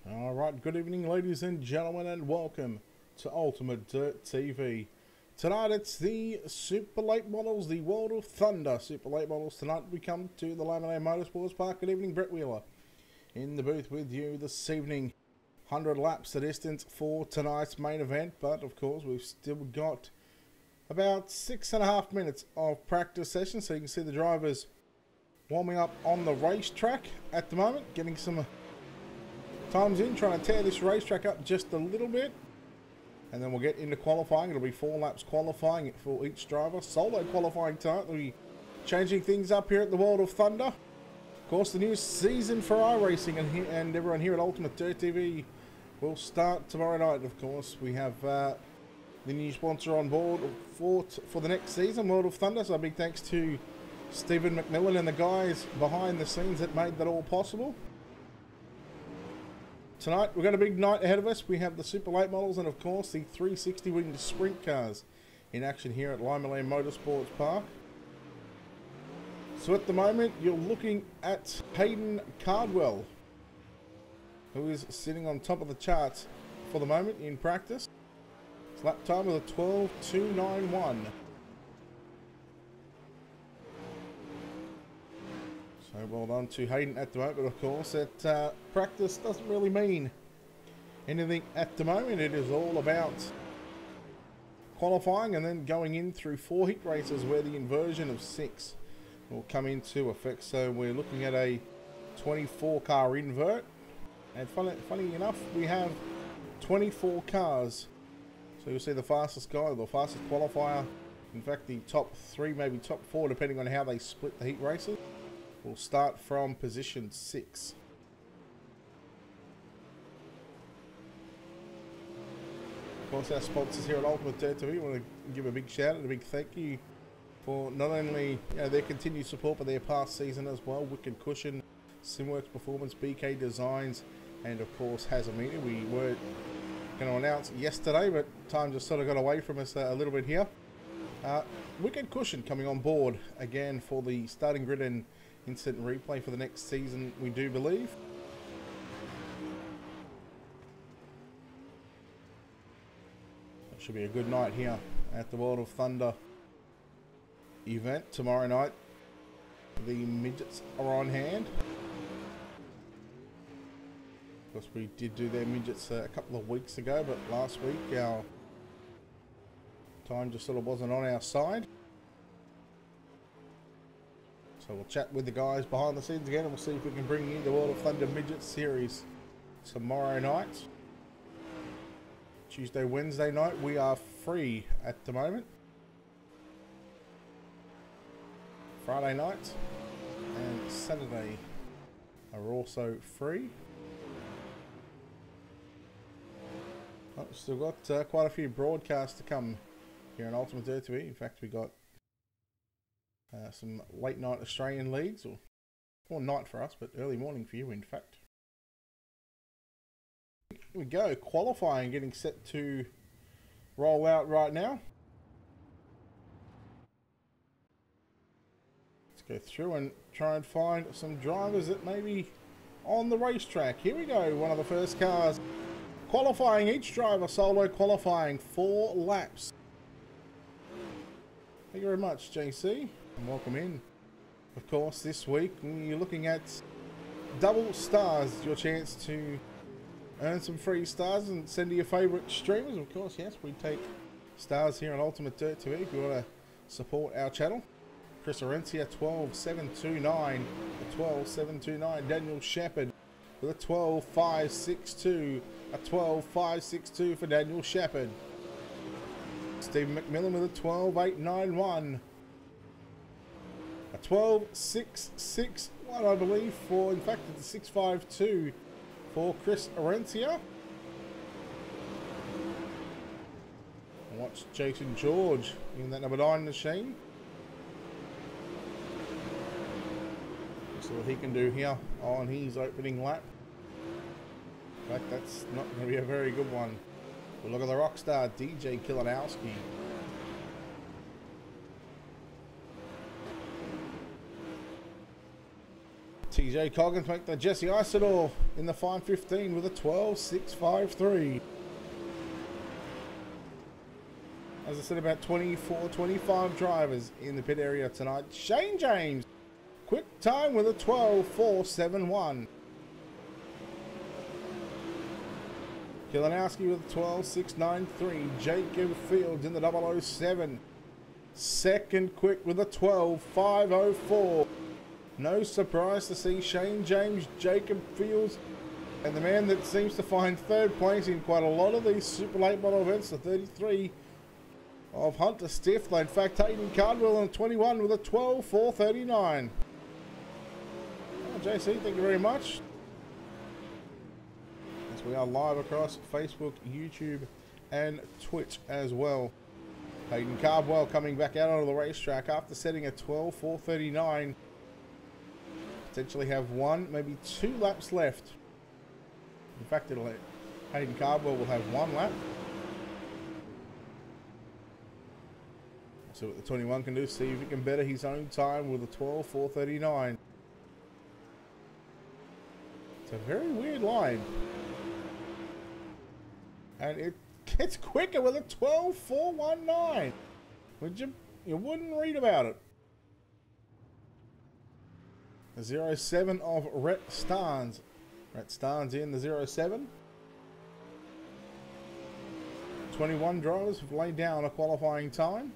Alright, good evening ladies and gentlemen, and welcome to Ultimate Dirt TV. Tonight it's the Super Late Models, the World of Thunder Super Late Models. Tonight we come to the Limaland Motorsports Park. Good evening, Brett Wheeler in the booth with you this evening. 100 laps the distance for tonight's main event, but of course we've still got about 6.5 minutes of practice session, so you can see the drivers warming up on the racetrack at the moment, getting some times in, trying to tear this racetrack up just a little bit, and then we'll get into qualifying. It'll be 4 laps qualifying for each driver. Solo qualifying tonight. We'll be changing things up here at the World of Thunder. Of course, the new season for Iracing and everyone here at Ultimate Dirt TV will start tomorrow night. Of course, we have the new sponsor on board for the next season, World of Thunder. So a big thanks to Stephen McMillan and the guys behind the scenes that made that all possible. Tonight we've got a big night ahead of us. We have the Super Late Models and of course the 360 winged sprint cars in action here at Limaland Motorsports Park. So at the moment you're looking at Hayden Cardwell, who is sitting on top of the charts for the moment in practice. His lap time with a 12.291. So well done to Hayden at the moment, but of course that practice doesn't really mean anything at the moment. It is all about qualifying and then going in through 4 heat races where the inversion of 6 will come into effect. So we're looking at a 24 car invert, and funny enough we have 24 cars. So you'll see the fastest guy, the fastest qualifier, in fact the top 3, maybe top 4 depending on how they split the heat races, we'll start from position 6. Of course, our sponsors here at Ultimate Dirt TV, we want to give a big shout out, a big thank you for not only their continued support, but their past season as well. Wicked Cushion, Simworks Performance, BK Designs, and of course Hazamina. We were going to announce yesterday, but time just sort of got away from us a little bit here. Wicked Cushion coming on board again for the starting grid and instant replay for the next season, we do believe. It should be a good night here at the World of Thunder event tomorrow night. The midgets are on hand. Of course, we did do their midgets a couple of weeks ago, but last week our time just sort of wasn't on our side. So we'll chat with the guys behind the scenes again, and we'll see if we can bring you the World of Thunder Midget Series tomorrow night. Tuesday, Wednesday night, we are free at the moment. Friday night and Saturday are also free. Oh, we've still got quite a few broadcasts to come here on Ultimate Dirt TV. In fact, we got some late night Australian leagues, or night for us, but early morning for you in fact. Here we go, qualifying getting set to roll out right now. Let's go through and try and find some drivers that may be on the racetrack. Here we go, one of the first cars qualifying, each driver solo qualifying 4 laps. Thank you very much, JC. And welcome in. Of course, this week you're looking at double stars, your chance to earn some free stars and send to your favourite streamers. Of course, yes, we take stars here on Ultimate Dirt TV if you want to support our channel. Chris Orencia, 12.729, a 12.729. Daniel Shepard with a 12.562, a 12.562 for Daniel Shepard. Stephen McMillan with a 12.891. A 12.661, I believe, for, in fact, it's a 6.52 for Chris Orencia. And watch Jason George in that number 9 machine. See what he can do here on his opening lap. In fact, that's not going to be a very good one. But look at the rockstar DJ Kilanowski. TJ Coggins make the Jesse Isidore in the fine 15 with a 12.653. As I said, about 24, 25 drivers in the pit area tonight. Shane James, quick time with a 12.471. Kilanowski with a 12.693. Jacob Fields in the 007. Second quick with a 12.504. No surprise to see Shane James, Jacob Fields, and the man that seems to find third place in quite a lot of these Super Late Model events, the 33 of Hunter Stifler. In fact, Hayden Cardwell on 21 with a 12.439. Oh, JC, thank you very much. As we are live across Facebook, YouTube, and Twitch as well. Hayden Cardwell coming back out onto the racetrack after setting a 12.439. Potentially have one, maybe 2 laps left. In fact, Hayden Cardwell will have 1 lap. See what the 21 can do. See if he can better his own time with a 12.439. It's a very weird line. And it gets quicker with a 12.419. You wouldn't read about it. The 07 of Rhett Starnes. Rhett Starnes in the 07. 21 drivers have laid down a qualifying time.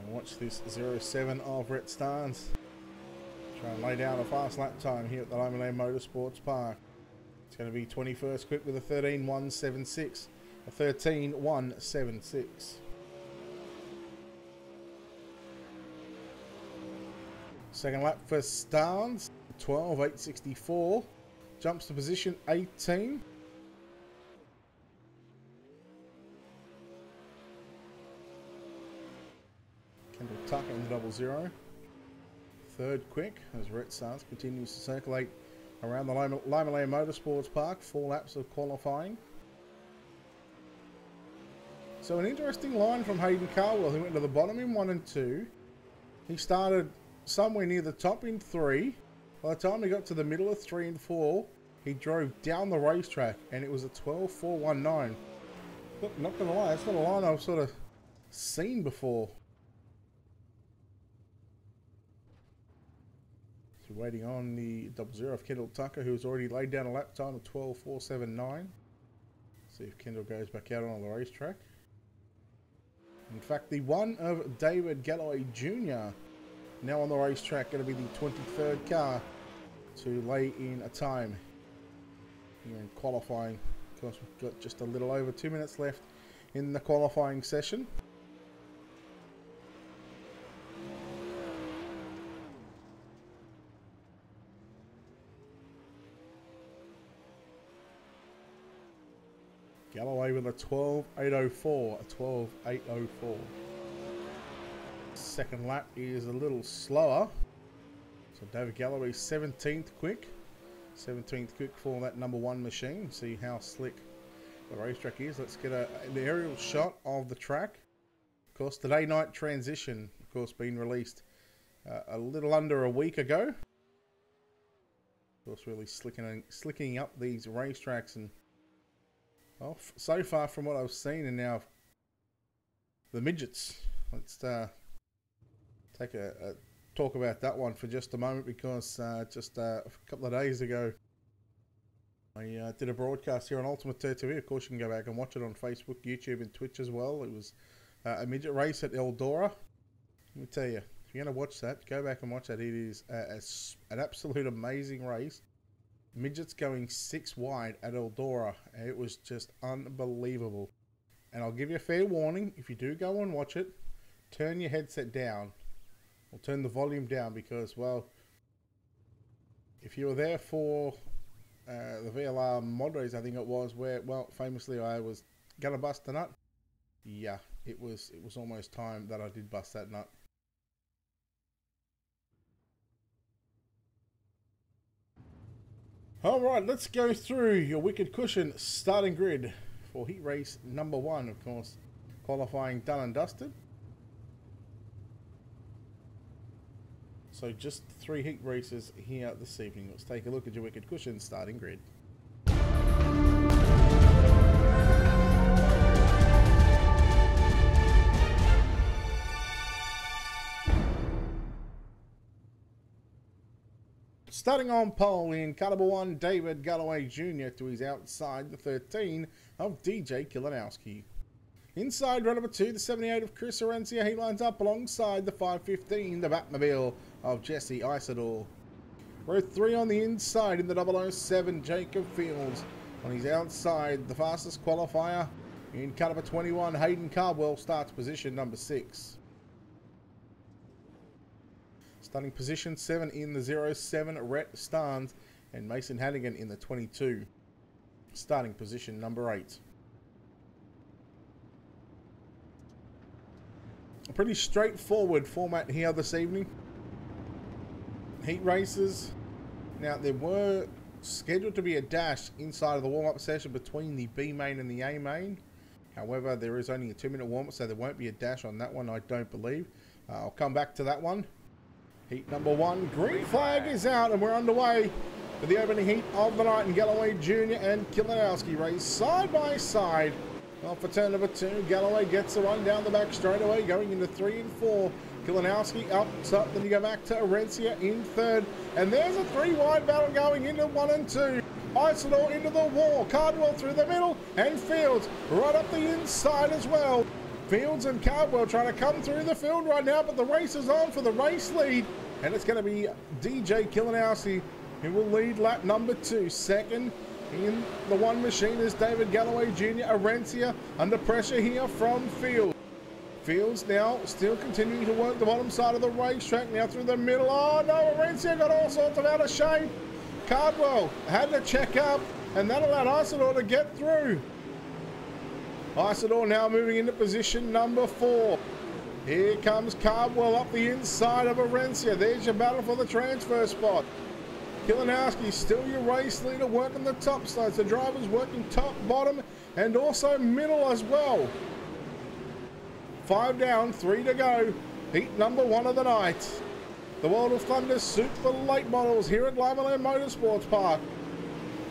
And watch this 07 of Rhett Starnes try and lay down a fast lap time here at the Limaland Motorsports Park. It's going to be 21st quick with a 13.176. A 13.176. Second lap for Starnes, 12.864. Jumps to position 18. Kendall Tucker in the 00. Third quick as Rhett Starnes continues to circulate around the Limaland Motorsports Park. 4 laps of qualifying. So an interesting line from Hayden Cardwell, who went to the bottom in 1 and 2. He started somewhere near the top in 3. By the time he got to the middle of 3 and 4, he drove down the racetrack and it was a 12.419. Look, not gonna lie, it's not a line I've sort of seen before. So waiting on the 00 of Kendall Tucker, who's already laid down a lap time of 12.479. See if Kendall goes back out on the racetrack. In fact, the 1 of David Galloway Jr. now on the racetrack, going to be the 23rd car to lay in a time here in qualifying. Of course, we've got just a little over 2 minutes left in the qualifying session. Galloway with a 12.804, a 12.804. Second lap is a little slower. So David Galloway 17th quick. 17th quick for that number 1 machine. See how slick the racetrack is. Let's get an aerial shot of the track. Of course, the day-night transition, of course, being released a little under a week ago. Of course, really slicking up these racetracks. And well, so far from what I've seen, and now the midgets. Let's take a talk about that one for just a moment, because just a couple of days ago I did a broadcast here on Ultimatedirttv. Of course, you can go back and watch it on Facebook, YouTube, and Twitch as well. It was a midget race at Eldora. Let me tell you, if you're going to watch that, go back and watch that. It is an absolute amazing race. Midgets going 6 wide at Eldora. It was just unbelievable. And I'll give you a fair warning, if you do go and watch it, turn your headset down. Or turn the volume down, because, well, if you were there for the VLR mod race, I think it was, where, well, famously I was going to bust a nut. Yeah, it was almost time that I did bust that nut. Alright, let's go through your Wicked Cushion starting grid for heat race number 1, of course. Qualifying done and dusted. So just 3 heat races here this evening. Let's take a look at your Wicked Cushion starting grid. Starting on pole in car number 1, David Galloway Jr. to his outside, the 13 of DJ Kilanowski. Inside run number 2, the 78 of Chris Iracing. He lines up alongside the 515, the Batmobile of Jesse Isidore. Row 3 on the inside in the 007, Jacob Fields. On his outside, the fastest qualifier in car number 21, Hayden Cardwell starts position number 6. Starting position 7 in the 07, Rhett Starnes, and Mason Hannigan in the 22. Starting position number 8. A pretty straightforward format here this evening. Heat races. Now, there were scheduled to be a dash inside of the warm-up session between the B main and the A main. However, there is only a 2-minute warm-up, so there won't be a dash on that one, I don't believe. I'll come back to that one. Heat number 1, green flag is out, and we're underway for the opening heat of the night. And Galloway Jr. and Kilanowski race side by side. Well, for turn number 2, Galloway gets the run down the back straight away, going into 3 and 4. Kilanowski up top, then you go back to Iracing in 3rd. And there's a 3-wide battle going into 1 and 2. Isidore into the wall, Cardwell through the middle, and Fields right up the inside as well. Fields and Cardwell trying to come through the field right now, but the race is on for the race lead. And it's going to be DJ Kilanowski who will lead lap number 2. Second in the one machine is David Galloway Jr. Iracing under pressure here from Fields. Fields now still continuing to work the bottom side of the racetrack, now through the middle. Oh no, Iracing got all sorts of out of shape. Cardwell had to check up, and that allowed Isidore to get through. Isidore now moving into position number 4. Here comes Cardwell up the inside of Iracing. There's your battle for the transfer spot. Kilanowski still your race leader, working the top sides. The drivers working top, bottom, and also middle as well. 5 down, 3 to go. Heat number 1 of the night. The World of Thunder Super Late Models here at Limaland Motorsports Park.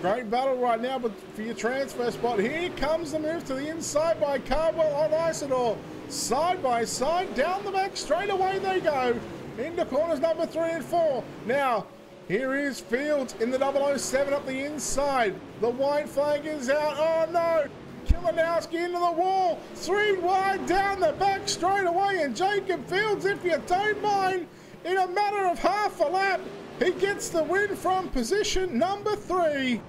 Great battle right now, but for your transfer spot, here comes the move to the inside by Cardwell on Isidore. Side by side, down the back, straight away they go. Into corners number 3 and 4. Now, here is Fields in the 007 up the inside. The white flag is out. Oh no! Kilanowski into the wall. 3 wide down the back straight away. And Jacob Fields, if you don't mind, in a matter of half a lap, he gets the win from position number 3.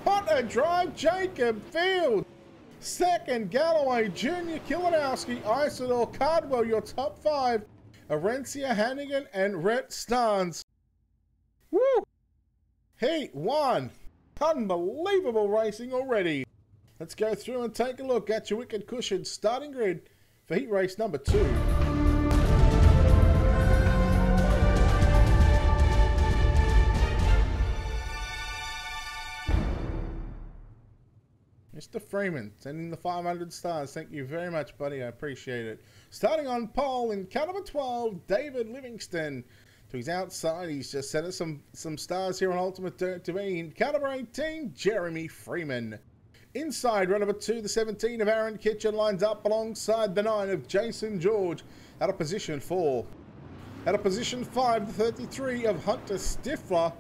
What a drive, Jacob Fields. Second, Galloway Jr., Kilanowski, Isidore, Cardwell, your top 5. Iracing, Hannigan, and Rhett Starnes. Woo! Heat 1. Unbelievable racing already. Let's go through and take a look at your Wicked Cushion starting grid for heat race number 2. Mr. Freeman, sending the 500 stars. Thank you very much, buddy. I appreciate it. Starting on pole in car number 12, David Livingston. To his outside, he's just sent us some stars here on Ultimatedirttv. In car number 18, Jeremy Freeman. Inside, run number 2, the 17 of Aaron Kitchen lines up alongside the 9 of Jason George out of position 4. Out of position 5, the 33 of Hunter Stifler.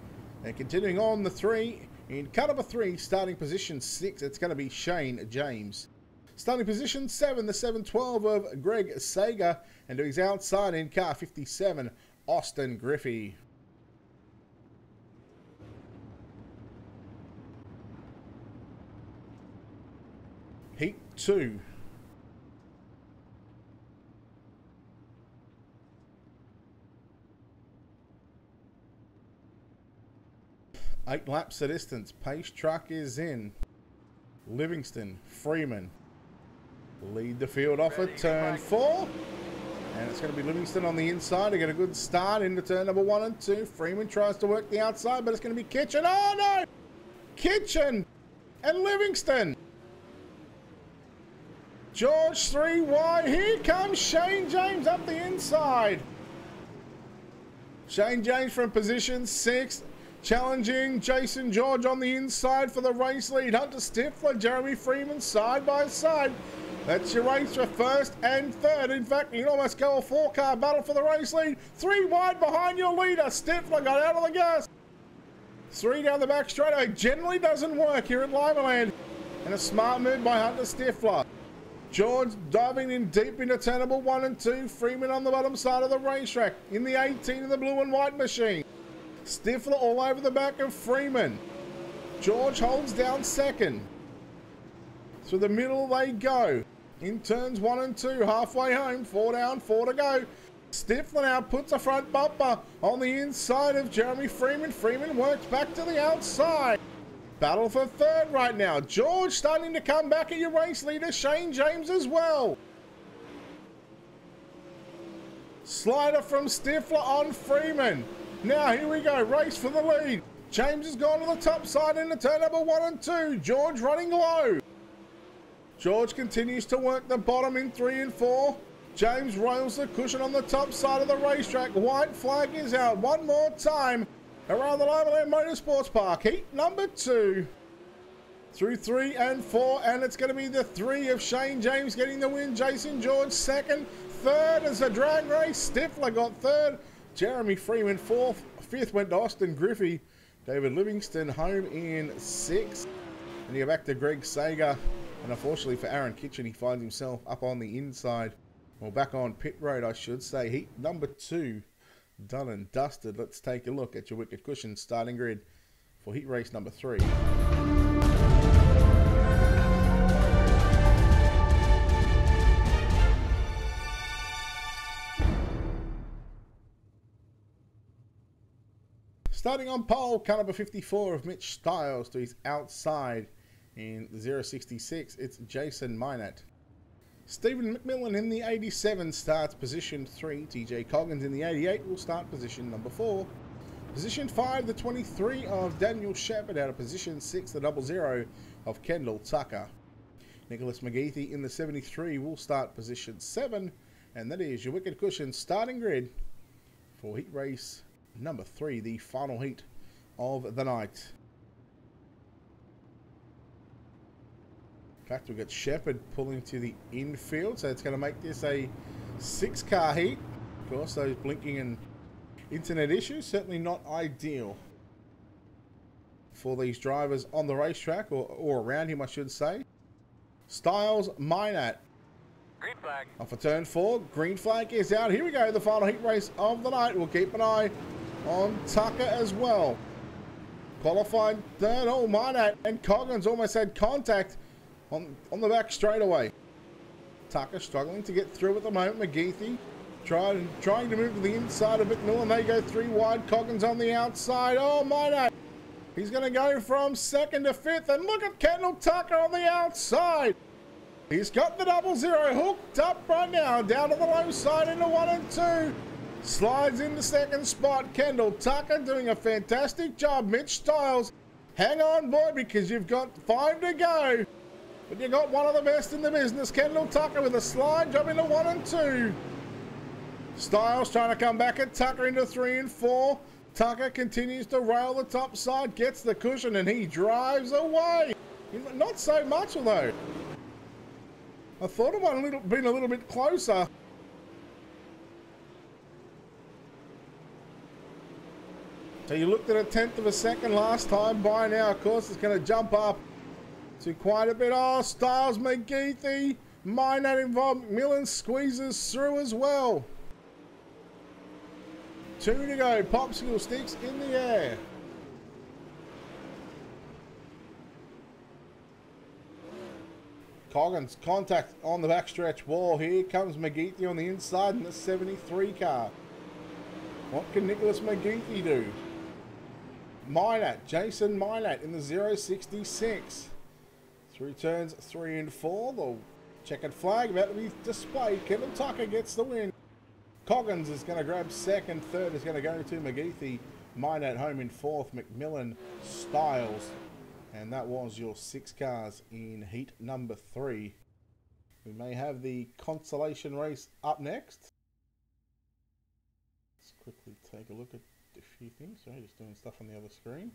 And continuing on, the 3 in car number 3, starting position 6, it's going to be Shane James. Starting position 7, the 712 of Greg Sager. And to his outside in car 57, Austin Griffey. Heat 2. Eight laps of distance. Pace truck is in. Livingston, Freeman lead the field off at turn 4. And it's going to be Livingston on the inside to get a good start into turn number 1 and 2. Freeman tries to work the outside, but it's going to be Kitchen. Oh no! Kitchen and Livingston. George 3 wide. Here comes Shane James up the inside. Shane James from position 6. Challenging Jason George on the inside for the race lead. Hunter Stifler, Jeremy Freeman side by side. That's your race for first and third. In fact, you can almost go a 4-car battle for the race lead. 3 wide behind your leader. Stifler got out of the gas. 3 down the back straightaway. Generally doesn't work here at Limaland. And a smart move by Hunter Stifler. George diving in deep into turnable 1 and 2. Freeman on the bottom side of the racetrack. In the 18 of the blue and white machine. Stifler all over the back of Freeman. George holds down second. Through the middle they go. In turns 1 and 2. Halfway home. 4 down, 4 to go. Stifler now puts a front bumper on the inside of Jeremy Freeman. Freeman works back to the outside. Battle for third right now. George starting to come back at your race leader. Shane James as well. Slider from Stifler on Freeman. Now here we go. Race for the lead. James has gone to the top side into turn number 1 and 2. George running low. George continues to work the bottom in 3 and 4. James rails the cushion on the top side of the racetrack. White flag is out. One more time around the Limaland Motorsports Park. Heat number 2. Through 3 and 4. And it's going to be the 3 of Shane James getting the win. Jason George second. Third is a drag race. Stifler got third. Jeremy Freeman fourth. Fifth went to Austin Griffey. David Livingston home in 6th. And you go back to Greg Sager. And unfortunately for Aaron Kitchen, he finds himself up on the inside. Well, back on pit road, I should say. Heat number 2 done and dusted. Let's take a look at your Wicked Cushion starting grid for heat race number 3. Starting on pole, car number 54 of Mitch Stiles to his outside in 066. It's Jason Minot. Stephen McMillan in the 87 starts position 3. TJ Coggins in the 88 will start position number 4. Position 5, the 23 of Daniel Shepherd out of position 6, the 00 of Kendall Tucker. Nicholas McGeethy in the 73 will start position 7. And that is your Wicked Cushion starting grid for heat race number 3, the final heat of the night. In fact, we've got Shepherd pulling to the infield, so it's going to make this a 6-car heat. Of course, those blinking and internet issues, certainly not ideal for these drivers on the racetrack, or around him, I should say. Stiles, Minot. Green flag. Off for turn 4, green flag is out. Here we go, the final heat race of the night. We'll keep an eye on Tucker as well. Qualified third. Oh, Minot and Coggins almost had contact on the back straightaway. Tucker struggling to get through at the moment. McGeethy trying to move to the inside of McMillan. They go 3 wide. Coggins on the outside. Oh, Minot. He's going to go from 2nd to 5th. And look at Kendall Tucker on the outside. He's got the 00 hooked up right now. Down to the low side into 1 and 2. Slides into 2nd spot. Kendall Tucker doing a fantastic job. Mitch Stiles, hang on, boy, because you've got 5 to go. But you got one of the best in the business. Kendall Tucker with a slide job into 1 and 2. Stiles trying to come back at Tucker into 3 and 4. Tucker continues to rail the top side, gets the cushion, and he drives away. Not so much, though. I thought it might have been a little bit closer. So you looked at a 1/10 of a second last time. By now, of course, it's going to jump up to quite a bit. Oh, Stiles, McGeethy, Minot involved. McMillan squeezes through as well. 2 to go. Popsicle sticks in the air. Coggins, contact on the backstretch wall. Here comes McGeethy on the inside in the 73 car. What can Nicholas McGeethy do? Minot, Jason Minot in the 066. Through turns 3 and 4. The checkered flag about to be displayed. Kendall Tucker gets the win. Coggins is going to grab 2nd. 3rd is going to go to McGeethy. Minot home in 4th. McMillan, Stiles. And that was your 6 cars in heat number 3. We may have the consolation race up next. Let's quickly take a look at a few things. Sorry, just doing stuff on the other screen.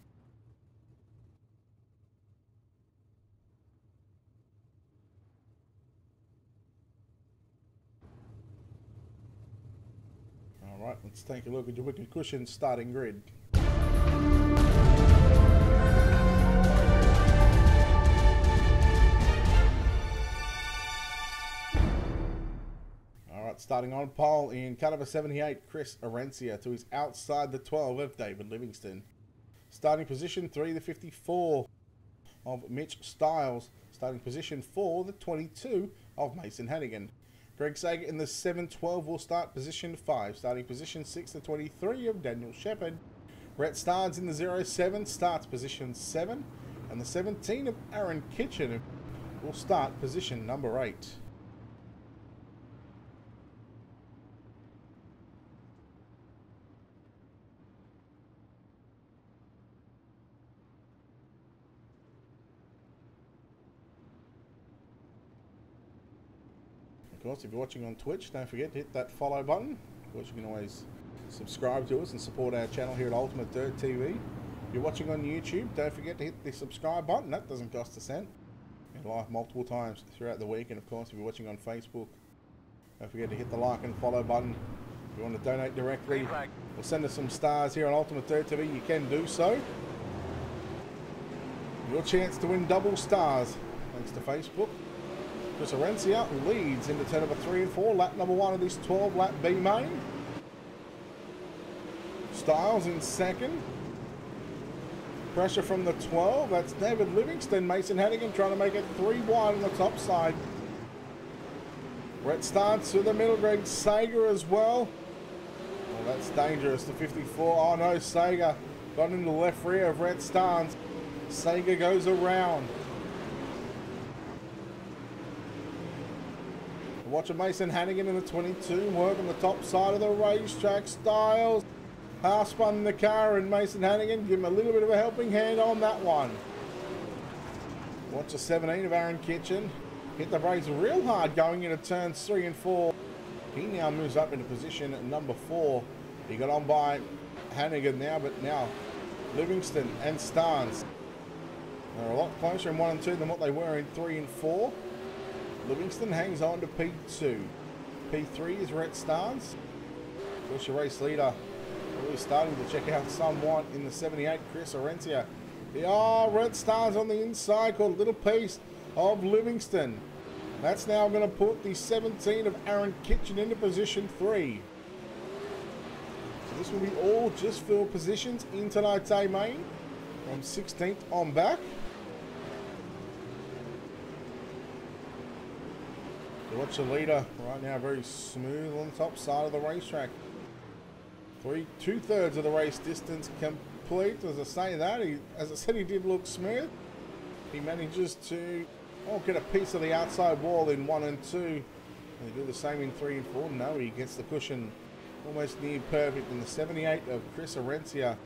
Alright, let's take a look at your Wicked Cushion starting grid. Alright, starting on pole in cut number 78, Chris Arencia, to his outside the 12 of David Livingston. Starting position 3, the 54 of Mitch Stiles. Starting position 4, the 22 of Mason Hannigan. Greg Sager in the 7-12 will start position 5. Starting position 6, the 23 of Daniel Shepherd. Rhett Starnes in the 07 starts position 7. And the 17 of Aaron Kitchen will start position number 8. Of course, if you're watching on Twitch, don't forget to hit that follow button. Of course, you can always subscribe to us and support our channel here at Ultimatedirttv. If you're watching on YouTube, don't forget to hit the subscribe button. That doesn't cost a cent. We're live multiple times throughout the week. And of course, if you're watching on Facebook, don't forget to hit the like and follow button. If you want to donate directly or send us some stars here on Ultimatedirttv, you can do so. Your chance to win double stars, thanks to Facebook. Chris Arencia leads into turn number 3 and 4, lap number 1 of this 12-lap B main. Stiles in second. Pressure from the 12, that's David Livingston. Mason Hannigan trying to make it 3 wide on the top side. Rhett starts through the middle, Greg Sager as well. Oh, that's dangerous, the 54. Oh no, Sager got into the left rear of Rhett Starnes. Sager goes around. Watching Mason Hannigan in the 22 work on the top side of the racetrack. Stiles half spun the car, and Mason Hannigan give him a little bit of a helping hand on that one. Watch the 17 of Aaron Kitchen hit the brakes real hard going into turns 3 and 4. He now moves up into position at number 4. He got on by Hannigan now, but now Livingston and Starnes are a lot closer in 1 and 2 than what they were in 3 and 4. Livingston hangs on to P2. P3 is Rhett Starnes. Of course, your race leader really starting to check out somewhat in the 78, Chris Arencia. Rhett Starnes on the inside, caught a little piece of Livingston. That's now going to put the 17 of Aaron Kitchen into position 3. So this will be all just fill positions in tonight's A main from 16th on back. Watch the leader right now, very smooth on the top side of the racetrack. 2/3 of the race distance complete. As I say that, as I said, he did look smooth. He manages to get a piece of the outside wall in 1 and 2. And he do the same in 3 and 4. No, he gets the cushion almost near perfect in the 78 of Chris Arencia,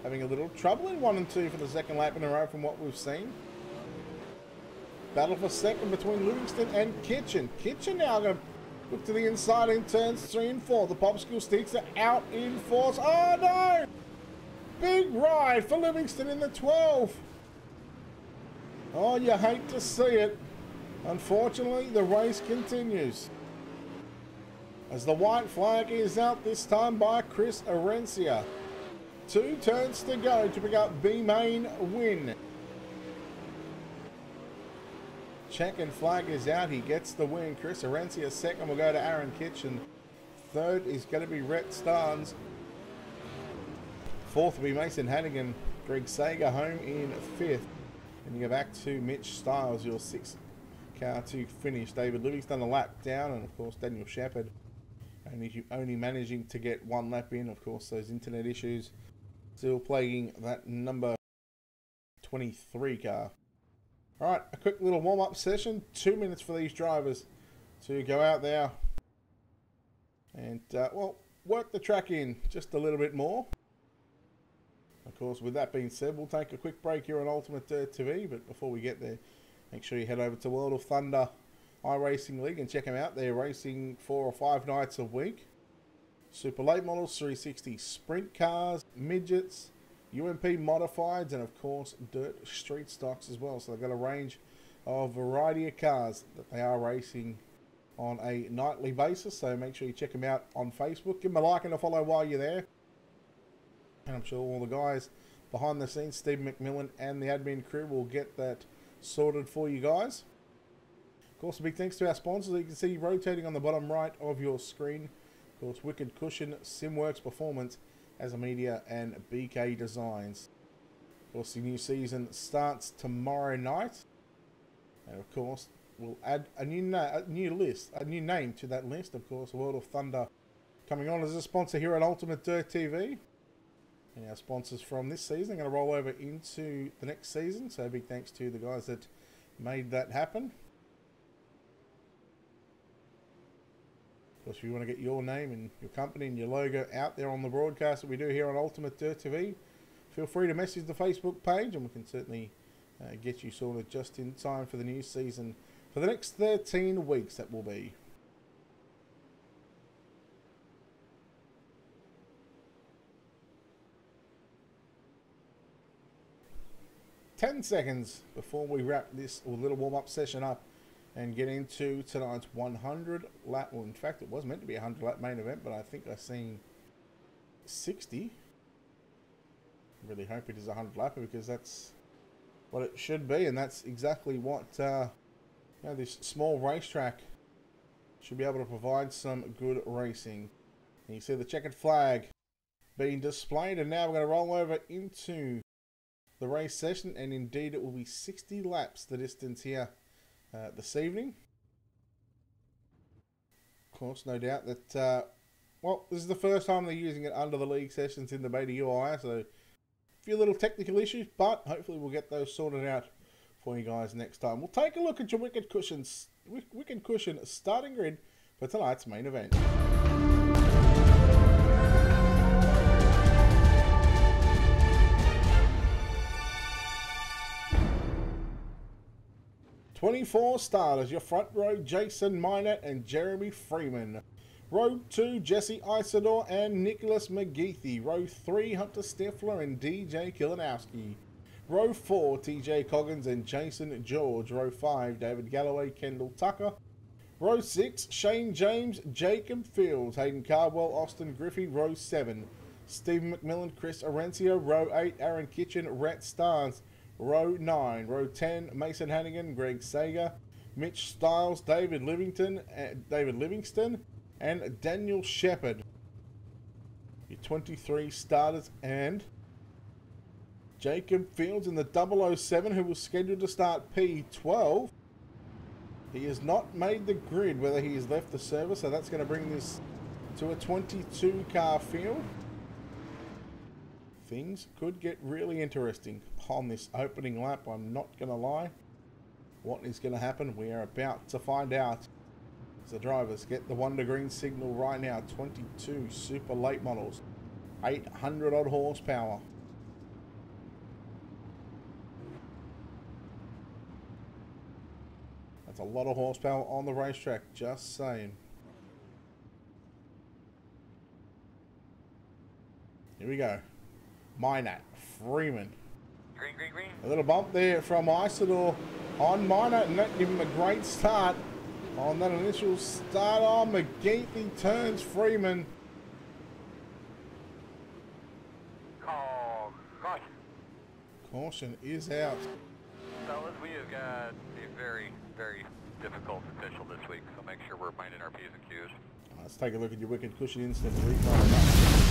having a little trouble in 1 and 2 for the second lap in a row from what we've seen. Battle for second between Livingston and Kitchen. Kitchen now going to look to the inside in turns 3 and 4. The popsicle sticks are out in force. Oh no! Big ride for Livingston in the 12. Oh, you hate to see it. Unfortunately, the race continues, as the white flag is out, this time by Chris Arencia. 2 turns to go to pick up B main win. Checkered flag is out. He gets the win. Chris Arencia second will go to Aaron Kitchen. Third is going to be Rhett Starnes. Fourth will be Mason Hannigan. Greg Sager home in 5th. And you go back to Mitch Stiles, your 6th car to finish. David Livingston a lap down, and of course Daniel Shepherd only managing to get 1 lap in. Of course, those internet issues still plaguing that number 23 car. Alright, a quick little warm-up session. 2 minutes for these drivers to go out there and, work the track in just a little bit more. Of course, with that being said, we'll take a quick break here on Ultimatedirttv, but before we get there, make sure you head over to World of Thunder Iracing League and check them out. They're racing 4 or 5 nights a week. Super Late Models, 360 Sprint Cars, Midgets, UMP Modifieds, and of course Dirt Street Stocks as well. So they've got a range of variety of cars that they are racing on a nightly basis. So make sure you check them out on Facebook. Give them a like and a follow while you're there. And I'm sure all the guys behind the scenes, Steve McMillan and the admin crew, will get that sorted for you guys. Of course, a big thanks to our sponsors. You can see rotating on the bottom right of your screen. Of course, Wicked Cushion, Simworks Performance, As Media, and BK Designs. Of course, the new season starts tomorrow night. And of course, we'll add a new name to that list. Of course, World of Thunder coming on as a sponsor here at Ultimatedirttv. And our sponsors from this season are going to roll over into the next season. So big thanks to the guys that made that happen. Of course, if you want to get your name and your company and your logo out there on the broadcast that we do here on Ultimatedirttv, feel free to message the Facebook page and we can certainly get you sorted just in time for the new season for the next 13 weeks that will be. Ten seconds before we wrap this little warm-up session up and get into tonight's 100 lap. Well, in fact, it was meant to be a 100 lap main event, but I think I've seen 60. I really hope it is a 100 lapper because that's what it should be, and that's exactly what this small racetrack should be able to provide some good racing. And you see the checkered flag being displayed, and now we're going to roll over into the race session, and indeed it will be 60 laps the distance here this evening. Of course, no doubt that well, this is the first time they're using it under the league sessions in the beta UI, so a few little technical issues, but hopefully we'll get those sorted out for you guys next time. We'll take a look at your Wicked Cushion starting grid for tonight's main event. "24 starters, your front row, Jason Minot and Jeremy Freeman. Row 2, Jesse Isidore and Nicholas McGeethy. Row 3, Hunter Stifler and DJ Kilinowski. Row 4, TJ Coggins and Jason George. Row 5, David Galloway, Kendall Tucker. Row 6, Shane James, Jacob Fields, Hayden Cardwell, Austin Griffey. Row 7, Stephen McMillan, Chris Orencio. Row 8, Aaron Kitchen, Rhett Stars. Row 9, Row 10, Mason Hannigan, Greg Sager, Mitch Stiles, David Livingston, and Daniel Shepard. Your 23 starters, and Jacob Fields in the 007, who was scheduled to start P12. He has not made the grid, whether he has left the service, so that's going to bring this to a 22 car field. Things could get really interesting on this opening lap, I'm not going to lie. What is going to happen? We are about to find out. As the drivers get the Wonder Green signal right now. 22 super late models. 800 odd horsepower. That's a lot of horsepower on the racetrack, just saying. Here we go. Minot, Freeman. Green, green, green. A little bump there from Isidore on Minot, and that gave him a great start on that initial start. Oh, McGeethy turns Freeman. Caution. Caution is out. Fellas, we have got a very, very difficult official this week, so make sure we're minding our P's and Q's. Let's take a look at your Wicked Cushion instant replay.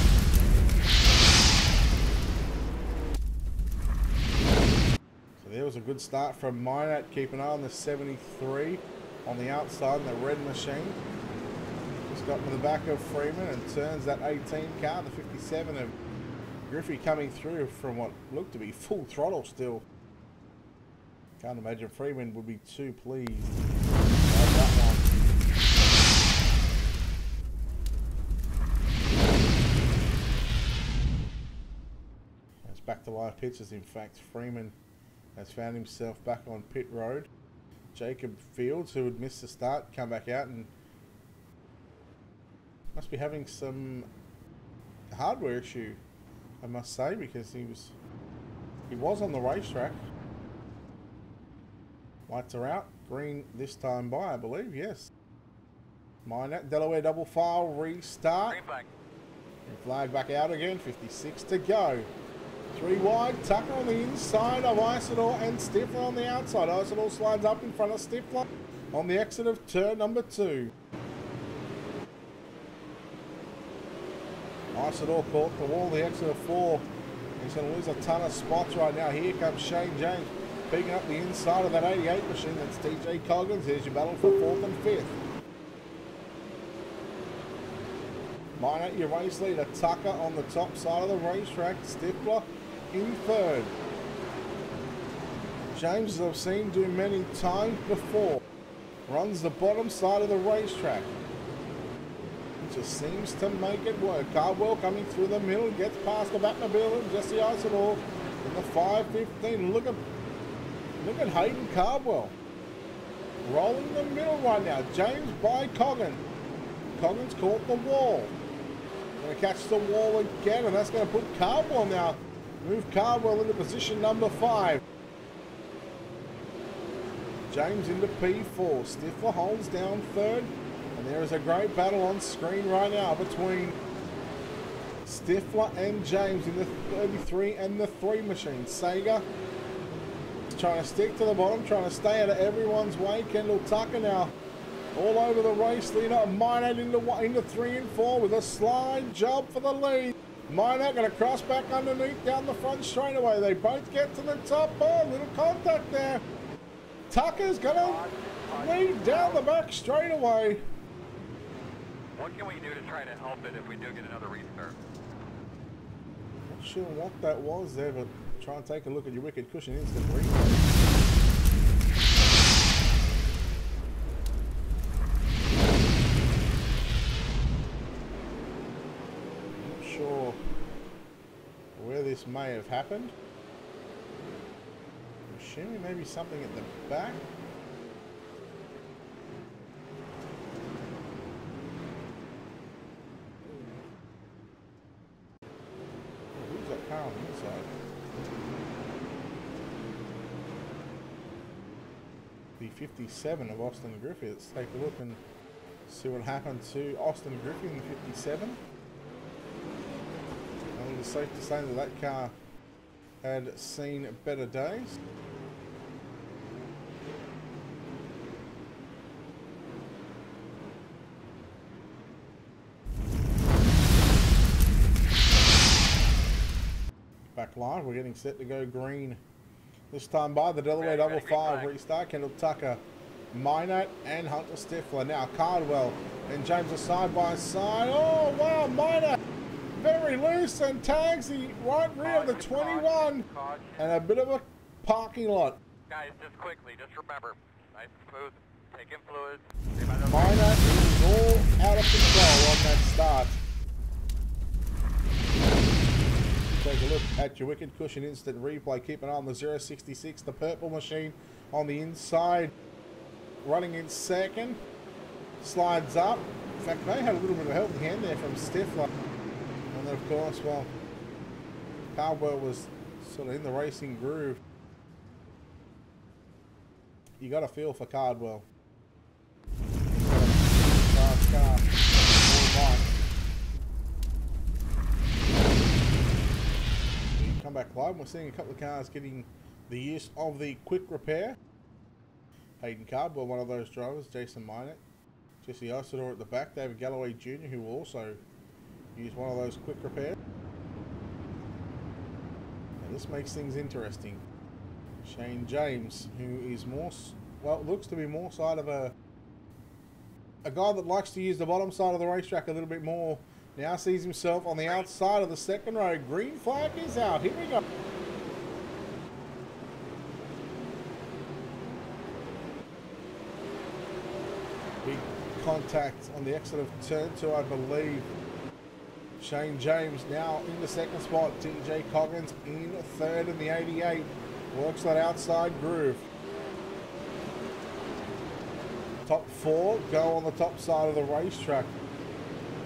So there was a good start from Minot. Keep an eye on the 73 on the outside in the red machine. Just got to the back of Freeman and turns that 18 car, the 57 of Griffey, coming through from what looked to be full throttle still. Can't imagine Freeman would be too pleased about that one. It's back to live pictures. In fact, Freeman has found himself back on pit road. Jacob Fields, who had missed the start, come back out and Must be having some hardware issue, I must say, because he was on the racetrack. Lights are out. Green this time by, I believe. Yes. Minor Delaware double file restart. Green flag. Green flag back out again. 56 to go. 3 wide. Tucker on the inside of Isidore and Stifler on the outside. Isidore slides up in front of Stifler on the exit of turn number 2. Isidore caught the wall, the exit of 4. He's going to lose a ton of spots right now. Here comes Shane James picking up the inside of that 88 machine. That's DJ Coggins. There's your battle for 4th and 5th. Minor, your race leader, Tucker on the top side of the racetrack. Stifler in 3rd. James, as I've seen do many times before, runs the bottom side of the racetrack. Just seems to make it work. Cardwell coming through the middle, gets past the Batmobile and Jesse Isidore in the 5:15. Look at Hayden Cardwell rolling the middle right now. James by Coggins. Coggins caught the wall. Going to catch the wall again, and that's going to put Cardwell now. Move Cardwell into position number 5. James into P4. Stifler holds down 3rd. And there is a great battle on screen right now between Stifler and James in the 33 and the 3 machine. Sager is trying to stick to the bottom, trying to stay out of everyone's way. Kendall Tucker now all over the race leader. Minot into 3 and 4 with a slide job for the lead. Minot going to cross back underneath down the front straightaway. They both get to the top. Oh, little contact there. Tucker's going to lead down the back straightaway. What can we do to try to help it if we do get another restart? Not sure what that was there, but try and take a look at your wicked cushion instant replay. Not sure where this may have happened. I'm assuming maybe something at the back. On the inside. The 57 of Austin Griffey. Let's take a look and see what happened to Austin Griffey in the 57. I think it's safe to say that that car had seen better days. Back line, we're getting set to go green. This time by the Delaware double file restart. Kendall Tucker, Minot and Hunter Stifler. Now Cardwell and James are side by side. Oh wow, Minot very loose and tags the right rear of the 21 and a bit of a parking lot. Guys, just quickly, just remember, nice and smooth, taking fluids. Minot is all out of control on that start. Take a look at your wicked cushion instant replay. Keep an eye on the 066, the purple machine on the inside, running in 2nd. Slides up. In fact, they had a little bit of a helping hand there from Stifler. And then, of course, well, Cardwell was sort of in the racing groove. You got a feel for Cardwell. Fast car. Come back live. We're seeing a couple of cars getting the use of the quick repair. Hayden Cardwell, one of those drivers. Jason Minot, Jesse Isidore at the back. David Galloway Jr., who will also use one of those quick repairs. And this makes things interesting. Shane James, who is more, well, looks to be more side of a guy that likes to use the bottom side of the racetrack a little bit more. Now sees himself on the outside of the 2nd row. Green flag is out. Here we go. Big contact on the exit of turn 2, I believe. Shane James now in the 2nd spot. TJ Coggins in 3rd in the 88. Works that outside groove. Top 4 go on the top side of the racetrack.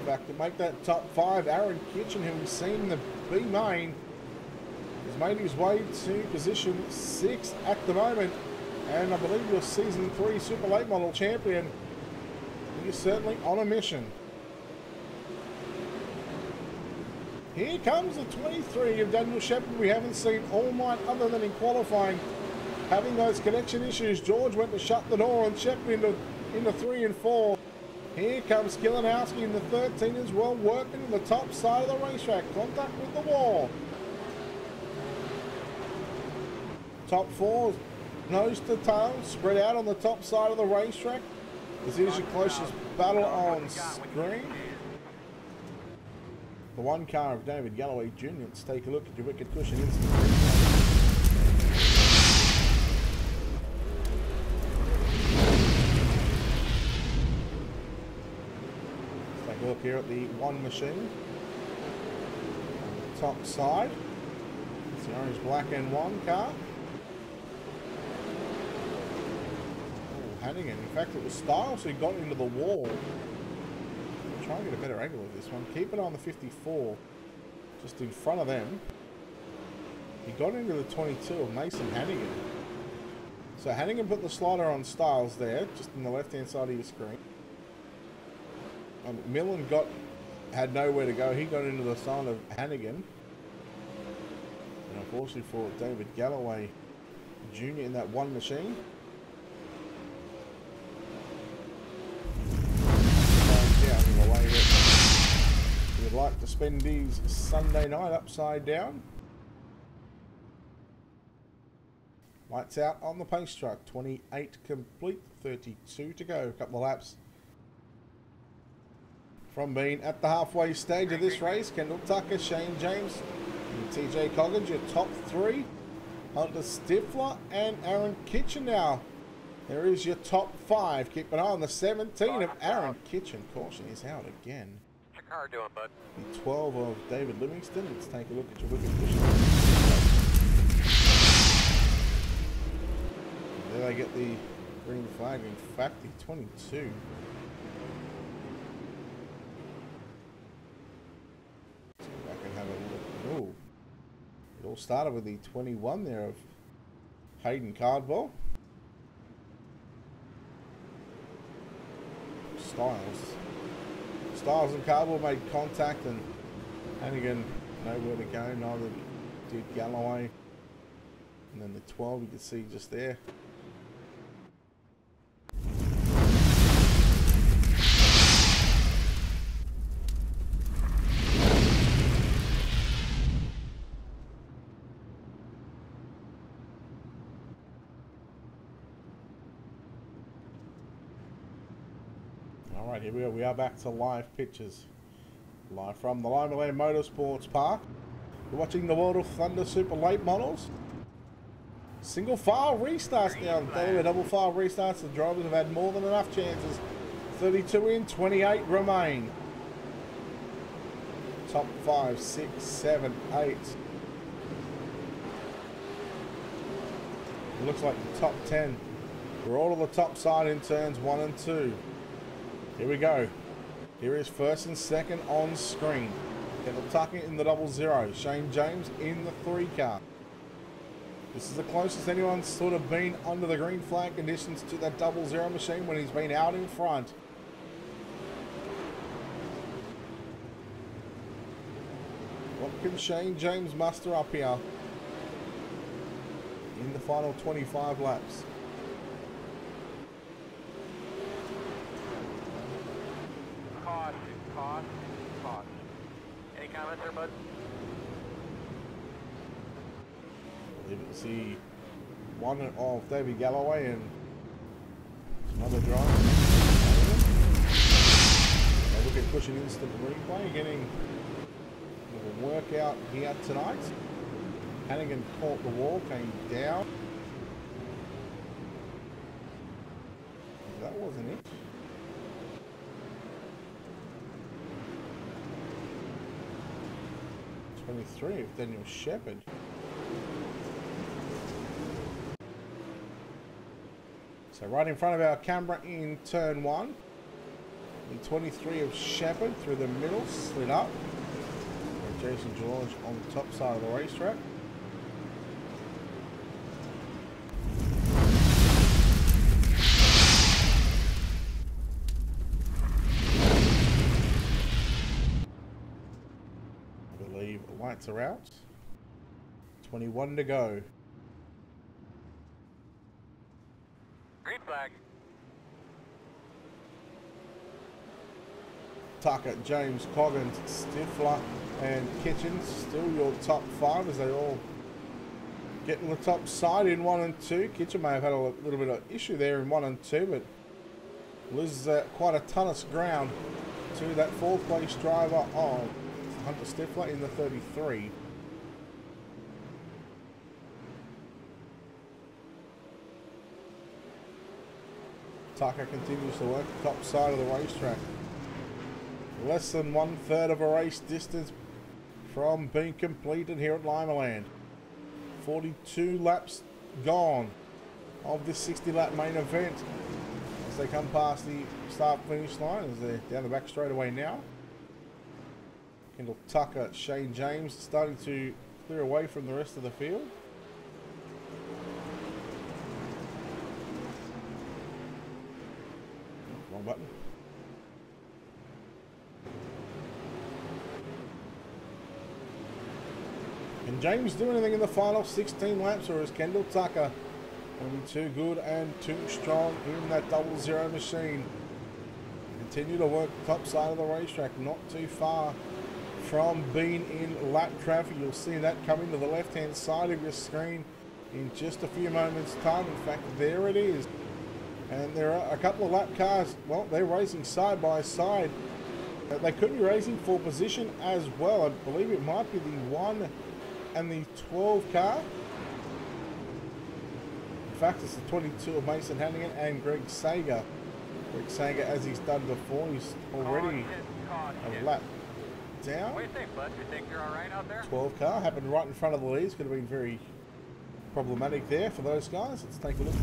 back to make that top 5. Aaron Kitchen, who we've seen in the B main, has made his way to position 6 at the moment. And I believe your Season 3 Super Late Model champion. He is certainly on a mission. Here comes the 23 of Daniel Shepard. We haven't seen all night other than in qualifying. Having those connection issues, George went to shut the door and Shepard into 3 and 4. Here comes Kilinowski in the 13 as well, working on the top side of the racetrack. Contact with the wall. Top 4, nose to tail, spread out on the top side of the racetrack. This is your closest battle on screen. The one car of David Galloway Jr. Let's take a look at your wicked cushion instant replay. Let's take a look here at the one machine. On the top side. It's the orange, black and one car. Oh, Hannigan. In fact, it was Styles who got into the wall. Try and get a better angle of this one. Keep it on the 54, just in front of them. He got into the 22 of Mason Hannigan. So Hannigan put the slider on Styles there, just in the left-hand side of your screen. Millen had nowhere to go. He got into the side of Hannigan. And unfortunately for David Galloway Jr. in that one machine. He would like to spend his Sunday night upside down. Lights out on the pace truck. 28 complete, 32 to go. A couple of laps from being at the halfway stage of this race. Kendall Tucker, Shane James, and TJ Coggins, your top 3. Hunter Stifler and Aaron Kitchen now. There is your top 5. Keep an eye on the 17 of Aaron Kitchen. Caution is out again. What's your car doing, bud? The 12 of David Livingston. Let's take a look at your wicked cushion. There they get the green flag. In fact, the 22. Let's go back and have a look. Oh, it all started with the 21 there of Hayden Cardwell. Styles and Cardwell made contact, and Hannigan nowhere to go. Neither did Galloway. And then the 12 you can see just there. Alright, here we go. We are back to live pictures. Live from the Limaland Motorsports Park. You're watching the World of Thunder Super Late Models. Single file restarts now. The double file restarts. The drivers have had more than enough chances. 32 in, 28 remain. Top 5, 6, 7, 8. It looks like the top 10. We're all on the top side in turns 1 and 2. Here we go. Here is first and second on screen. Kendall Tucker in the 00. Shane James in the 3 car. This is the closest anyone's sort of been under the green flag conditions to that 00 machine when he's been out in front. What can Shane James muster up here in the final 25 laps? Caution. Any comments there, bud? You can see one of David Galloway and another driver. Look at pushing instant replay, getting a workout here tonight. Hannigan caught the wall, came down. That wasn't it. Of Daniel Shepard. So right in front of our camera in turn 1. The 23 of Shepherd through the middle, slid up. And Jason George on the top side of the racetrack. I believe lights are out. 21 to go. Green flag. Tucker, James, Coggins, Stifler and Kitchen still your top 5 as they all get on the top side in 1 and 2. Kitchen may have had a little bit of issue there in 1 and 2, but loses quite a ton of ground to that 4th place driver of Hunter Stifler in the 33. Tucker continues to work the top side of the racetrack. Less than 1/3 of a race distance from being completed here at Limaland. 42 laps gone of this 60-lap main event as they come past the start-finish line as they're down the back straightaway now. Kendall Tucker, Shane James starting to clear away from the rest of the field. Wrong button. Can James do anything in the final 16 laps, or is Kendall Tucker going to be too good and too strong in that 00 machine? Continue to work the top side of the racetrack, not too far from being in lap traffic. You'll see that coming to the left-hand side of your screen in just a few moments' time. In fact, there it is. And there are a couple of lap cars, well, they're racing side by side. They could be racing for position as well. I believe it might be the 1 and the 12 car. In fact, it's the 22 of Mason Hannigan and Greg Sager. Greg Sager, as he's done before, he's already a lap down. What do you think, bud? You think you're all right out there? 12 car happened right in front of the leads. Could have been very problematic there for those guys. Let's take a look.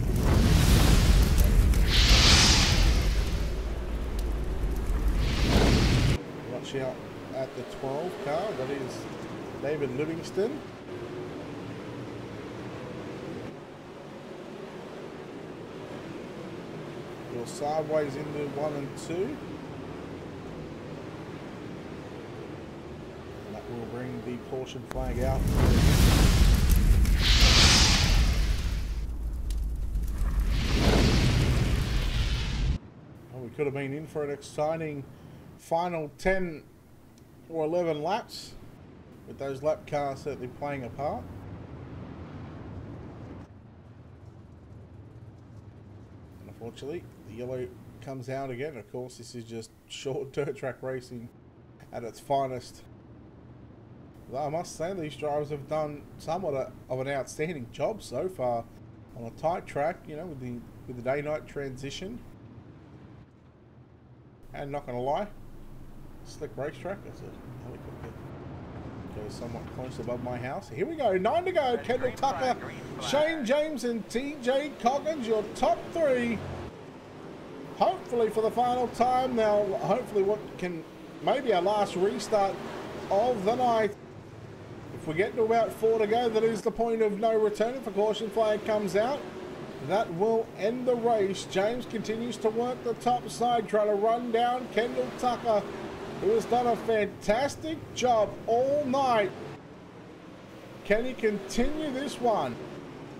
Watch out at the 12 car. That is David Livingston. You're sideways into 1 and 2. And that will bring the caution flag out. Well, we could have been in for an exciting final 10 or 11 laps, with those lap cars certainly playing a part. And unfortunately, the yellow comes out again. Of course, this is just short dirt track racing at its finest. Though I must say, these drivers have done somewhat of an outstanding job so far on a tight track, you know, with the day-night transition. And not going to lie, slick racetrack. That's a helicopter. Goes somewhat close above my house. Here we go, 9 to go. Kendall Tucker, Shane James and TJ Coggins, your top 3. Hopefully for the final time now, hopefully what can maybe our last restart of the night. If we get to about 4 to go, that is the point of no return. If a caution flag comes out, that will end the race. James continues to work the top side, trying to run down Kendall Tucker, who has done a fantastic job all night. Can he continue this one?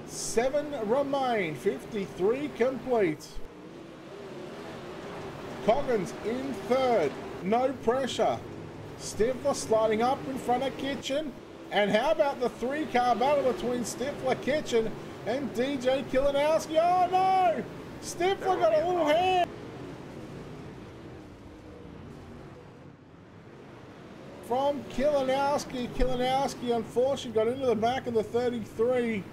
7 remain, 53 complete. Coggins in 3rd, no pressure. Stifler sliding up in front of Kitchen. And how about the 3-car battle between Stifler, Kitchen and DJ Kilinowski? Oh no! Stifler got a little hand. From Kilinowski. Kilinowski unfortunately got into the back of the 33.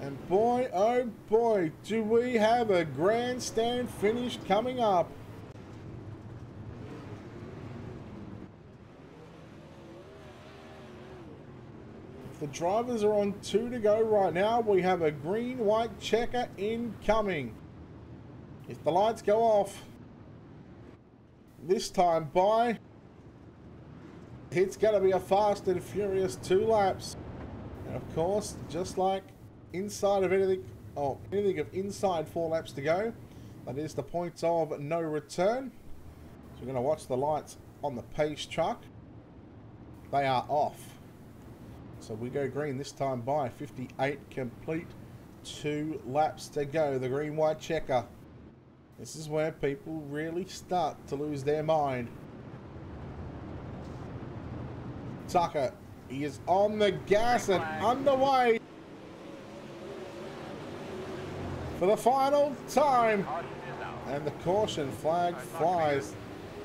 And boy, oh boy, do we have a grandstand finish coming up. If the drivers are on 2 to go right now, we have a green-white checker incoming. If the lights go off this time by, it's going to be a fast and furious 2 laps. And of course, just like inside of anything of inside 4 laps to go, that is the points of no return. So we're going to watch the lights on the pace truck. They are off. So we go green this time by 58 complete. 2 laps to go. The green-white checker. This is where people really start to lose their mind. Tucker, he is on the gas and underway for the final time. And the caution flag flies.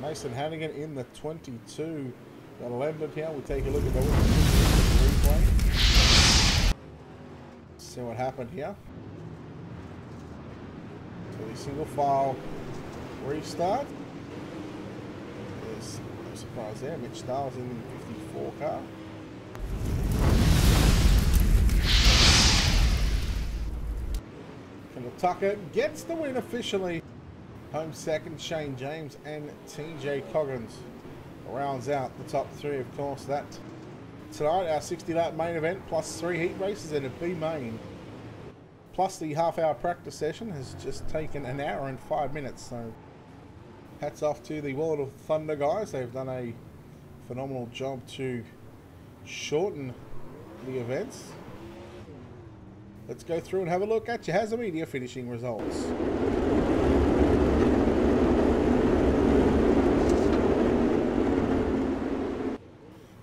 Mason Hannigan in the 22. Got 11 here. We'll take a look at the replay. See what happened here. So the single file restart. There's no surprise there. Mitch Starr's in the 54 car. Kendall Tucker gets the win officially. Home second, Shane James and TJ Coggins rounds out the top 3. Of course, that tonight our 60-lap main event plus 3 heat races and a B main. Plus the half-hour practice session has just taken an hour and 5 minutes. So hats off to the World of Thunder guys. They've done a phenomenal job to shorten the events. Let's go through and have a look at your Hazard Media finishing results.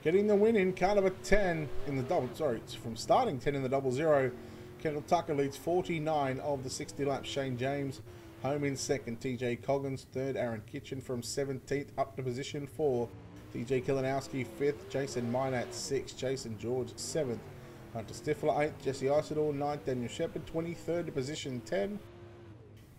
Getting the win in kind of a 10 in the double, sorry, it's from starting 10 in the 00. Kendall Tucker leads 49 of the 60 laps. Shane James home in second. TJ Coggins third. Aaron Kitchen from 17th up to position 4. DJ Kilinowski 5th. Jason Minat 6th. Jason George 7th. Hunter Stifler 8th. Jesse Isidore 9th. Daniel Shepard 23rd to position 10.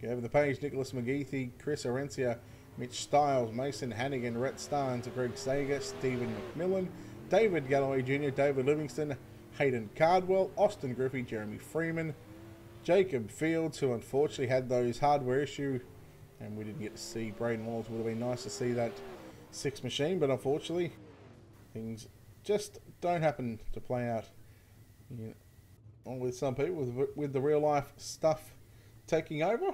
Go over the page. Nicholas McGeethy, Chris Orencia, Mitch Stiles, Mason Hannigan, Rhett Starnes, Greg Sager, Stephen McMillan, David Galloway Jr., David Livingston, Hayden Cardwell, Austin Griffey, Jeremy Freeman, Jacob Fields, who unfortunately had those hardware issue, and we didn't get to see Braden Walls. Would have been nice to see that 6 machine, but unfortunately things just don't happen to play out, you know, with some people with the real life stuff taking over.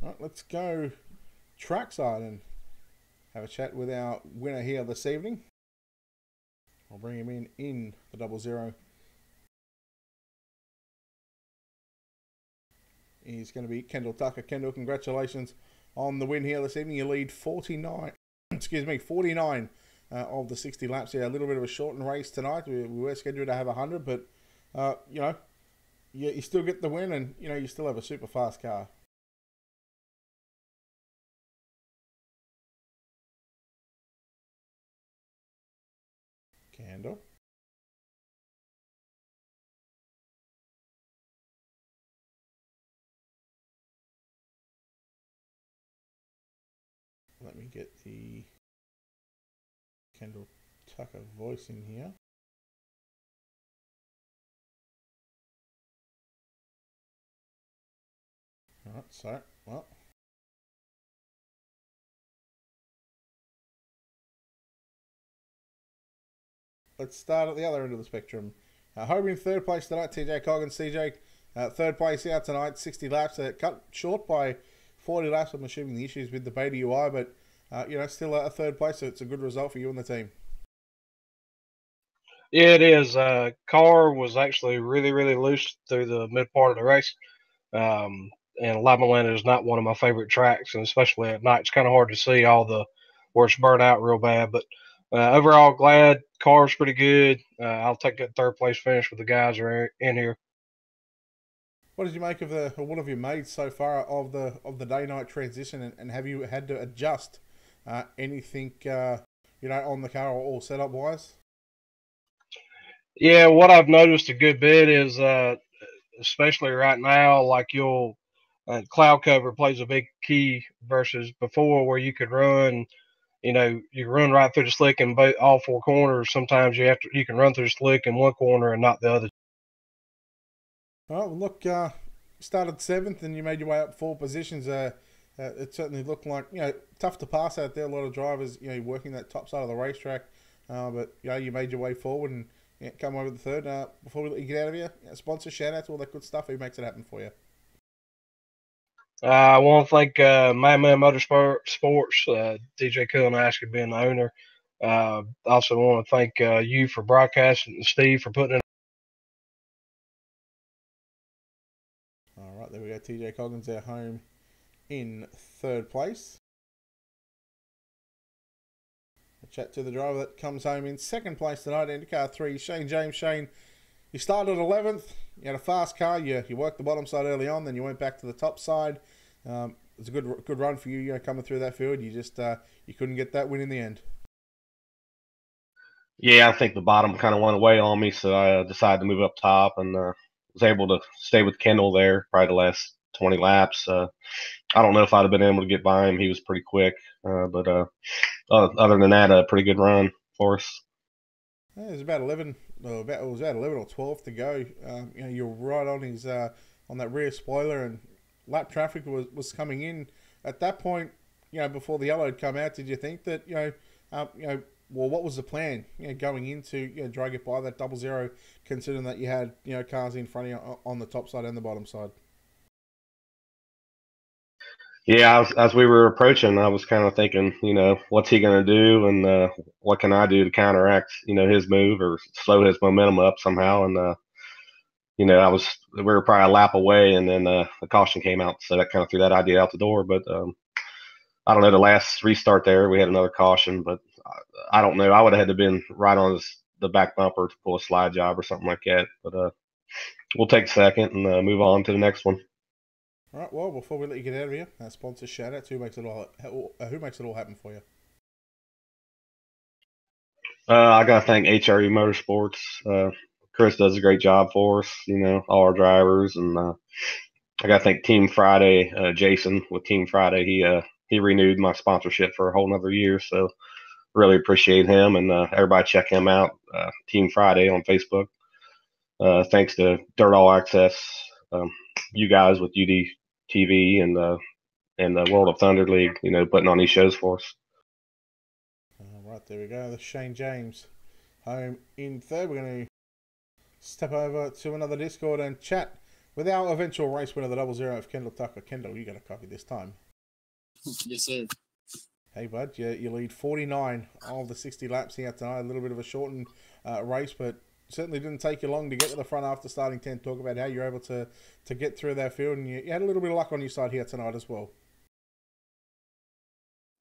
Right, let's go trackside and have a chat with our winner here this evening. I'll bring him in the 00. He's going to be Kendall Tucker. Kendall, congratulations on the win here this evening. You lead 49, excuse me, 49 of the 60 laps here. A little bit of a shortened race tonight. We were scheduled to have 100, but you know, you still get the win, and you know you still have a super fast car. Kendall. Let me get the Kendall Tucker voice in here. Alright, so, well. Let's start at the other end of the spectrum. Home in third place tonight, TJ Coggins. TJ, third place out tonight, 60 laps. Cut short by 40 laps, I'm assuming the issues with the beta UI, but, you know, still a third place, so it's a good result for you and the team. Yeah, it is. Car was actually really loose through the mid part of the race. And Limaland is not one of my favorite tracks, and especially at night, it's kind of hard to see all the where it's burnt out real bad. But overall, glad. Car's pretty good. I'll take that third place finish with the guys who are in here. What did you make of what have you made so far of the day-night transition, and have you had to adjust anything, you know, on the car or setup wise? Yeah, what I've noticed a good bit is, especially right now, like cloud cover plays a big key versus before where you could run, you know, you run right through the slick in all 4 corners. Sometimes you can run through the slick in one corner and not the other. Well, look, started 7th and you made your way up 4 positions. It certainly looked like, tough to pass out there. A lot of drivers, working that top side of the racetrack. But, you made your way forward and come over the third. Before we let you get out of here, sponsor, shout out to all that good stuff. Who makes it happen for you? I want to thank Madman Motorsports, DJ Cool and Asker being the owner. Also want to thank you for broadcasting and Steve for putting it. All right, there we go. TJ Coggins, our home in 3rd place. A chat to the driver that comes home in 2nd place tonight, IndyCar 3, Shane James. Shane, you started 11th. You had a fast car. You worked the bottom side early on, then you went back to the top side. It was a good run for you, coming through that field. You just you couldn't get that win in the end. Yeah, I think the bottom kind of went away on me, so I decided to move up top and was able to stay with Kendall there probably the last 20 laps. I don't know if I'd have been able to get by him. He was pretty quick, but other than that, a pretty good run for us. Yeah, it was about 11. It was about 11 or 12 to go. You're right on his on that rear spoiler, and lap traffic was coming in at that point. Before the yellow had come out, did you think that well, what was the plan? Going into try to get by that 00, considering that you had cars in front of you on the top side and the bottom side. Yeah, as we were approaching, I was kind of thinking, what's he going to do, and what can I do to counteract, his move or slow his momentum up somehow. And we were probably a lap away, and then the caution came out, so that kind of threw that idea out the door. But I don't know. The last restart there, we had another caution, but I don't know. I would have had to been right on the back bumper to pull a slide job or something like that. But we'll take 2nd and move on to the next one. All right. Well, before we let you get out of here, sponsor shout out. Who makes it all happen for you? I gotta thank HRE Motorsports. Chris does a great job for us. All our drivers, and I gotta thank Team Friday, Jason with Team Friday. He renewed my sponsorship for a whole nother year, so really appreciate him, and everybody check him out, Team Friday on Facebook. Thanks to Dirt All Access, you guys with UDTV and the World of Thunder League, putting on these shows for us. All right, there we go. The Shane James home in 3rd. We're going to step over to another Discord and chat with our eventual race winner, the 00 of Kendall Tucker. Kendall, you got a copy this time. Yes, sir. Hey, bud, you lead 49 of the 60 laps here tonight. A little bit of a shortened race, but certainly didn't take you long to get to the front after starting 10. Talk about how you're able to get through that field, and you had a little bit of luck on your side here tonight as well.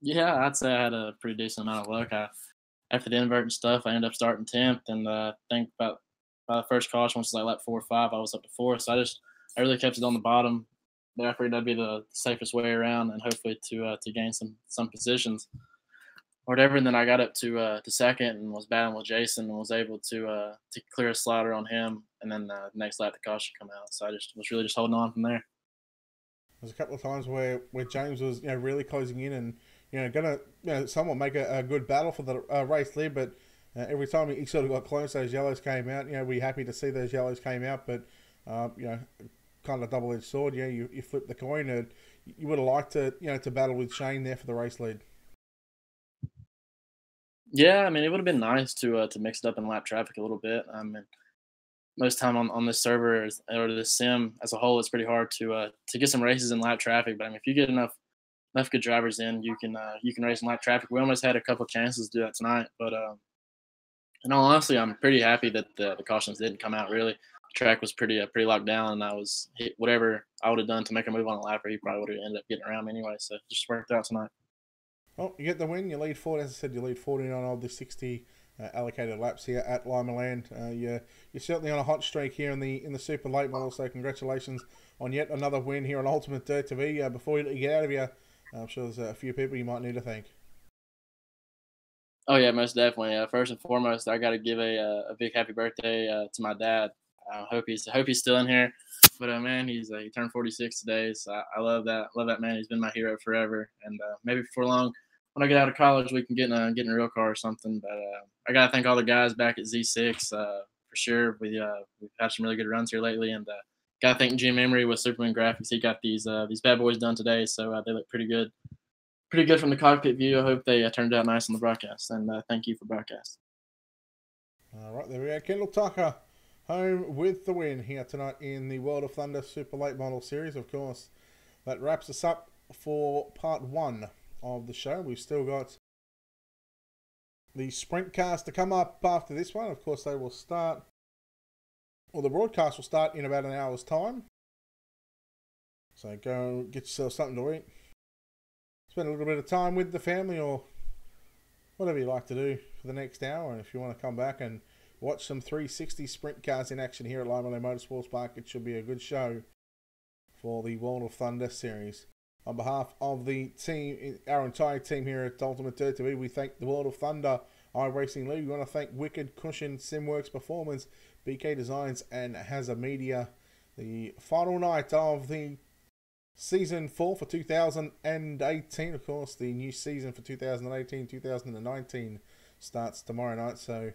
Yeah, I'd say I had a pretty decent amount of luck. After the invert and stuff, I ended up starting 10th, and I think by the first caution, which was like lap 4 or 5, I was up to 4th. So I really kept it on the bottom. But I figured that'd be the safest way around, and hopefully to gain some positions or whatever. And then I got up to 2nd and was battling with Jason and was able to clear a slider on him. And then the next lap, the caution come out. So I was really just holding on from there. There's a couple of times where James was really closing in and gonna somewhat make a good battle for the race lead, but every time he sort of got close, those yellows came out. We're happy to see those yellows came out, but kind of double-edged sword. You flip the coin. And you would have liked to battle with Shane there for the race lead. Yeah, I mean, it would have been nice to mix it up in lap traffic a little bit. I mean, most time on this server or this sim as a whole, it's pretty hard to get some races in lap traffic. But I mean, if you get enough good drivers in, you can race in lap traffic. We almost had a couple of chances to do that tonight, but in all honesty, I'm pretty happy that the cautions didn't come out. Really, the track was pretty locked down, and I was whatever I would have done to make a move on a lapper, he probably would have ended up getting around me anyway. So just worked out tonight. Well, you get the win. You lead 40. As I said, you lead 49 of the 60 allocated laps here at Limaland. You're certainly on a hot streak here in the super late model. So congratulations on yet another win here on Ultimatedirttv. Before you get out of here, I'm sure there's a few people you might need to thank. Oh yeah, most definitely. First and foremost, I got to give a big happy birthday to my dad. I hope he's still in here. But man, he turned 46 today, so I love that. Love that man. He's been my hero forever. And maybe before long, when I get out of college, we can get in a real car or something. But I gotta thank all the guys back at Z6 for sure. We've had some really good runs here lately, and gotta thank Jim Emery with Superman Graphics. He got these bad boys done today, so they look pretty good. Pretty good from the cockpit view. I hope they turned out nice on the broadcast, and thank you for broadcast. All right, there we go. Kendall Tucker home with the win here tonight in the World of Thunder Super Late Model Series. Of course, that wraps us up for part 1 of the show. We've still got the sprint cars to come up after this one. Of course, they will start, or the broadcast will start in about an hour's time. So go get yourself something to eat. Spend a little bit of time with the family or whatever you like to do for the next hour. And if you want to come back and watch some 360 sprint cars in action here at Limaland Motorsports Park, it should be a good show for the World of Thunder series. On behalf of the team, our entire team here at Ultimatedirttv, we thank the World of Thunder Iracing League. We want to thank Wicked, Cushion, Simworks Performance, BK Designs, and Hazard Media. The final night of the Season 4 for 2018. Of course, the new season for 2018-2019 starts tomorrow night. So,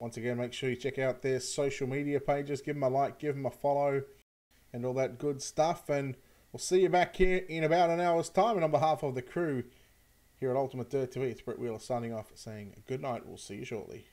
once again, make sure you check out their social media pages. Give them a like, give them a follow, and all that good stuff. And we'll see you back here in about an hour's time. And on behalf of the crew here at Ultimatedirttv, it's Brett Wheeler signing off saying good night. We'll see you shortly.